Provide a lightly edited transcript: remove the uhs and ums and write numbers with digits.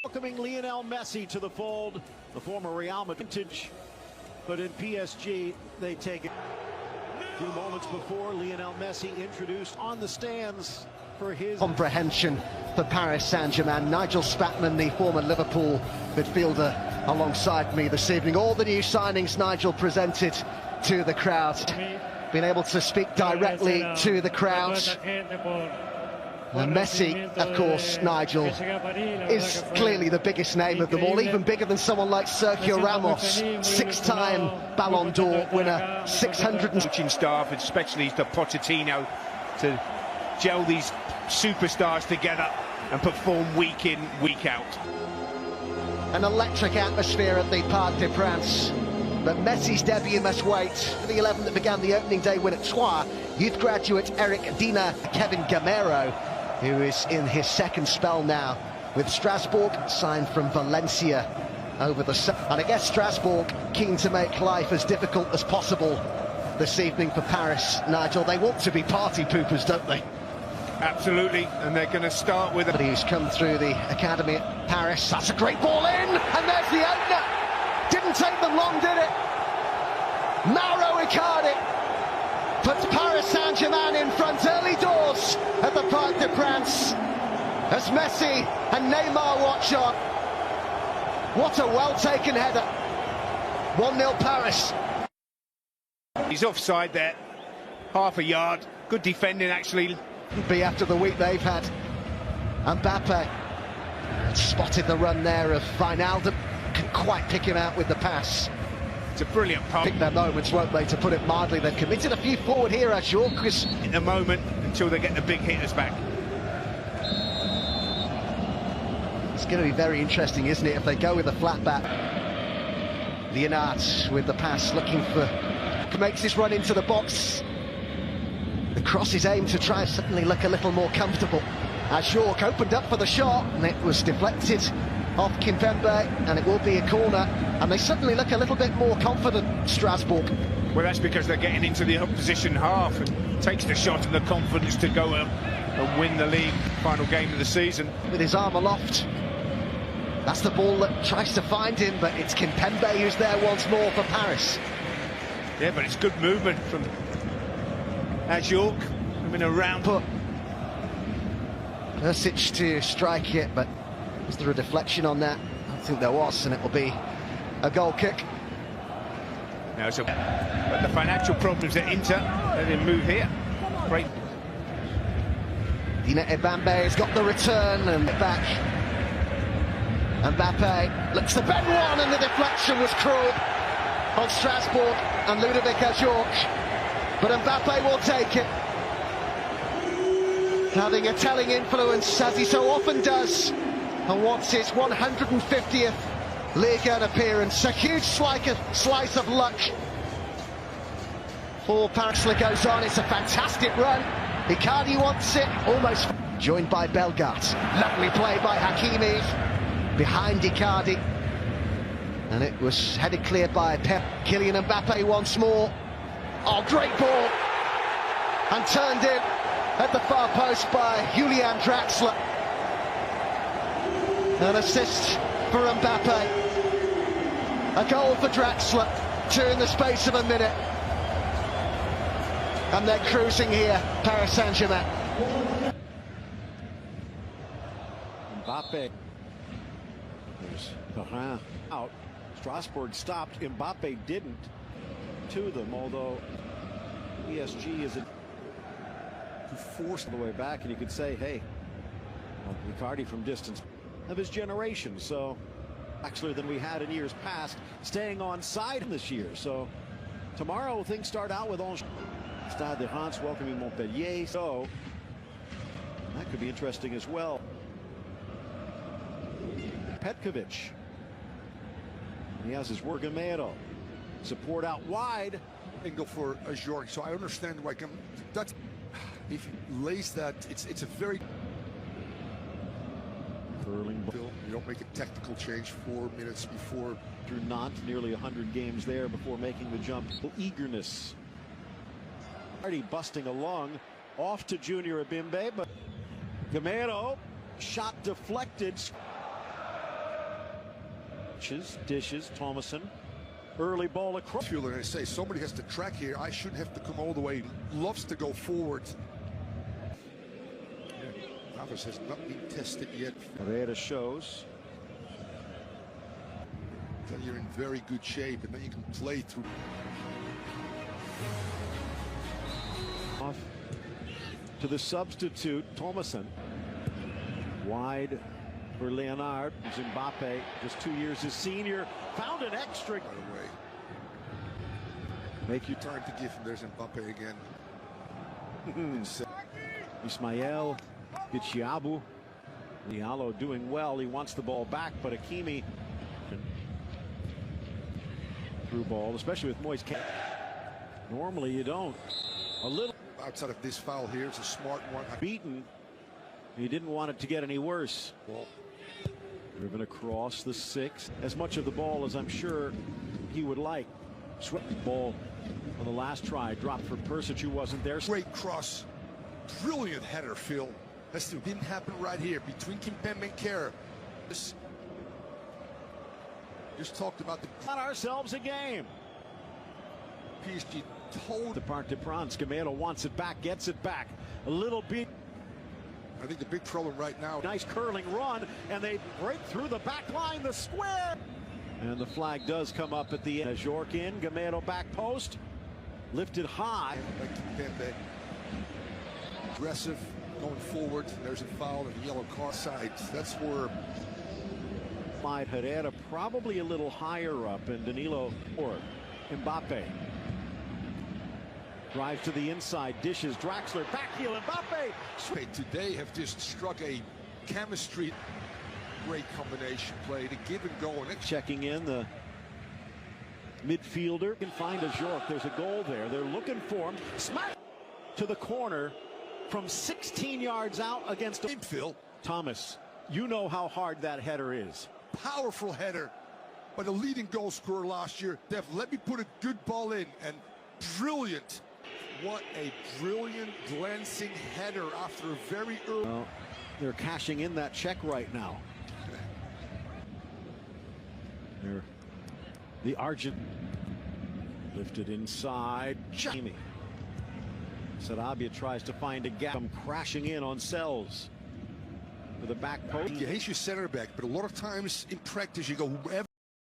Welcoming Lionel Messi to the fold, the former Real Madrid vintage, but in PSG they take it. A few moments before, Lionel Messi introduced on the stands for his comprehension for Paris Saint-Germain. Nigel Spatman, the former Liverpool midfielder, alongside me this evening. All the new signings Nigel presented to the crowd, being able to speak directly to the crowd. And Messi, of course, Nigel, is clearly the biggest name of them all, even bigger than someone like Sergio Ramos, six-time Ballon d'Or winner, 600 coaching staff, especially the Pochettino, to gel these superstars together and perform week in, week out. An electric atmosphere at the Parc des Princes. But Messi's debut must wait. For the 11 that began the opening day win at Troyes, youth graduate Eric Dina, Kevin Gamero, who is in his second spell now with Strasbourg, signed from Valencia over the... And I guess Strasbourg keen to make life as difficult as possible this evening for Paris, Nigel. They want to be party poopers, don't they? Absolutely, and they're going to start with... Who's come through the academy at Paris. That's a great ball in, and there's the opener. Didn't take them long, did it? Mauro Icardi puts Paris Saint-Germain in front early doors at the Parc des Princes as Messi and Neymar watch on. What a well-taken header. 1-0 Paris. He's offside there, half a yard. Good defending, actually. Be after the week they've had. Mbappe spotted the run there of Wijnaldum. Can quite pick him out with the pass. It's a brilliant pass. Pick their moments, won't they, to put it mildly. They've committed a few forward here, Ajorques. In the moment, until they get the big hitters back. It's going to be very interesting, isn't it, if they go with a flat back. Leonard with the pass, looking for... Makes this run into the box. The cross is aimed to try and suddenly look a little more comfortable. Ajorques opened up for the shot, and it was deflected off Kimpembe, and it will be a corner, and they suddenly look a little bit more confident, Strasbourg. Well, that's because they're getting into the opposition half. It takes the shot and the confidence to go up and win the league, final game of the season. With his arm aloft, that's the ball that tries to find him, but it's Kimpembe who's there once more for Paris. Yeah, but it's good movement from Ajorques, coming around. Persic to strike it, but was there a deflection on that? I think there was, and it will be a goal kick. No, but the financial problems at Inter, let him move here. Great. Dina Ebambe has got the return and back. Mbappe looks to bend one, and the deflection was cruel on Strasbourg and Ludovic Ajorques. But Mbappe will take it, having a telling influence, as he so often does, and wants his 150th Ligue 1 appearance. A huge slice of luck for Paris. Goes on, it's a fantastic run. Icardi wants it, almost joined by Belgat. Lovely play by Hakimi, behind Icardi. And it was headed clear by Pep. Kylian Mbappe once more. Oh, great ball. And turned in at the far post by Julian Draxler. An assist for Mbappe. A goal for Draxler. Two in the space of a minute. And they're cruising here, Paris Saint-Germain. Mbappe. There's Perrin out. Strasbourg stopped. Mbappe didn't to them, although PSG is to force the way back, and you could say, hey, well, Icardi from distance of his generation, so actually than we had in years past, staying on side this year. So tomorrow things start out with Stade de France welcoming Montpellier, so that could be interesting as well. Petkovic, he has his work in Gamero. Support out wide. Angle for Ajorques, so I understand why. That's if you lace that, it's a very curling ball. You don't make a technical change 4 minutes before. Through Nantes, nearly 100 games there before making the jump. Eagerness. Already busting along, off to Junior Ebimbe, but Gamero, shot deflected. Touches, dishes, Thomason. Early ball across. Fielder, and I say somebody has to track here. I shouldn't have to come all the way. Loves to go forward. Navas has not been tested yet. Herrera shows. Then you're in very good shape, and then you can play through. Off to the substitute, Thomason. Wide for Leonard. Mbappe, just 2 years his senior, found an extra. By the way, make you time to give him. There's Mbappe again. Ismael Gichiabu. Diallo doing well. He wants the ball back, but Hakimi through ball, especially with Moyes. Normally you don't. A little outside of this foul here, it's a smart one. Beaten. He didn't want it to get any worse. Well, driven across the 6. As much of the ball as I'm sure he would like. Swept the ball on the last try. Dropped for Persic, who wasn't there. Great cross. Brilliant header, Phil. That didn't happen right here between Kimpembe and Kehrer. Just talked about the. Got ourselves a game. PSG told the Parc des Princes. Gamero wants it back, gets it back. A little bit. I think the big problem right now. Nice curling run, and they break through the back line, the square. And the flag does come up at the end. As York in, Gamero back post, lifted high. Like Kimpembe. Aggressive, going forward. There's a foul and a yellow card side. That's where. Herrera probably a little higher up, and Danilo or Mbappe. Drives to the inside, dishes, Draxler, backheel, Mbappe. Today have just struck a chemistry. Great combination play to give and go. Checking in the midfielder. Can find a York. There's a goal there. They're looking for him. Smack to the corner from 16 yards out against Phil Thomas. You know how hard that header is. Powerful header by the leading goal scorer last year. Dev, let me put a good ball in, and brilliant. What a brilliant glancing header after a very early. Well, they're cashing in that check right now. The Argent lifted inside. Jamie. Sarabia tries to find a gap. Come crashing in on Sells. For the back post. Yeah, he's your center back, but a lot of times in practice you go whoever.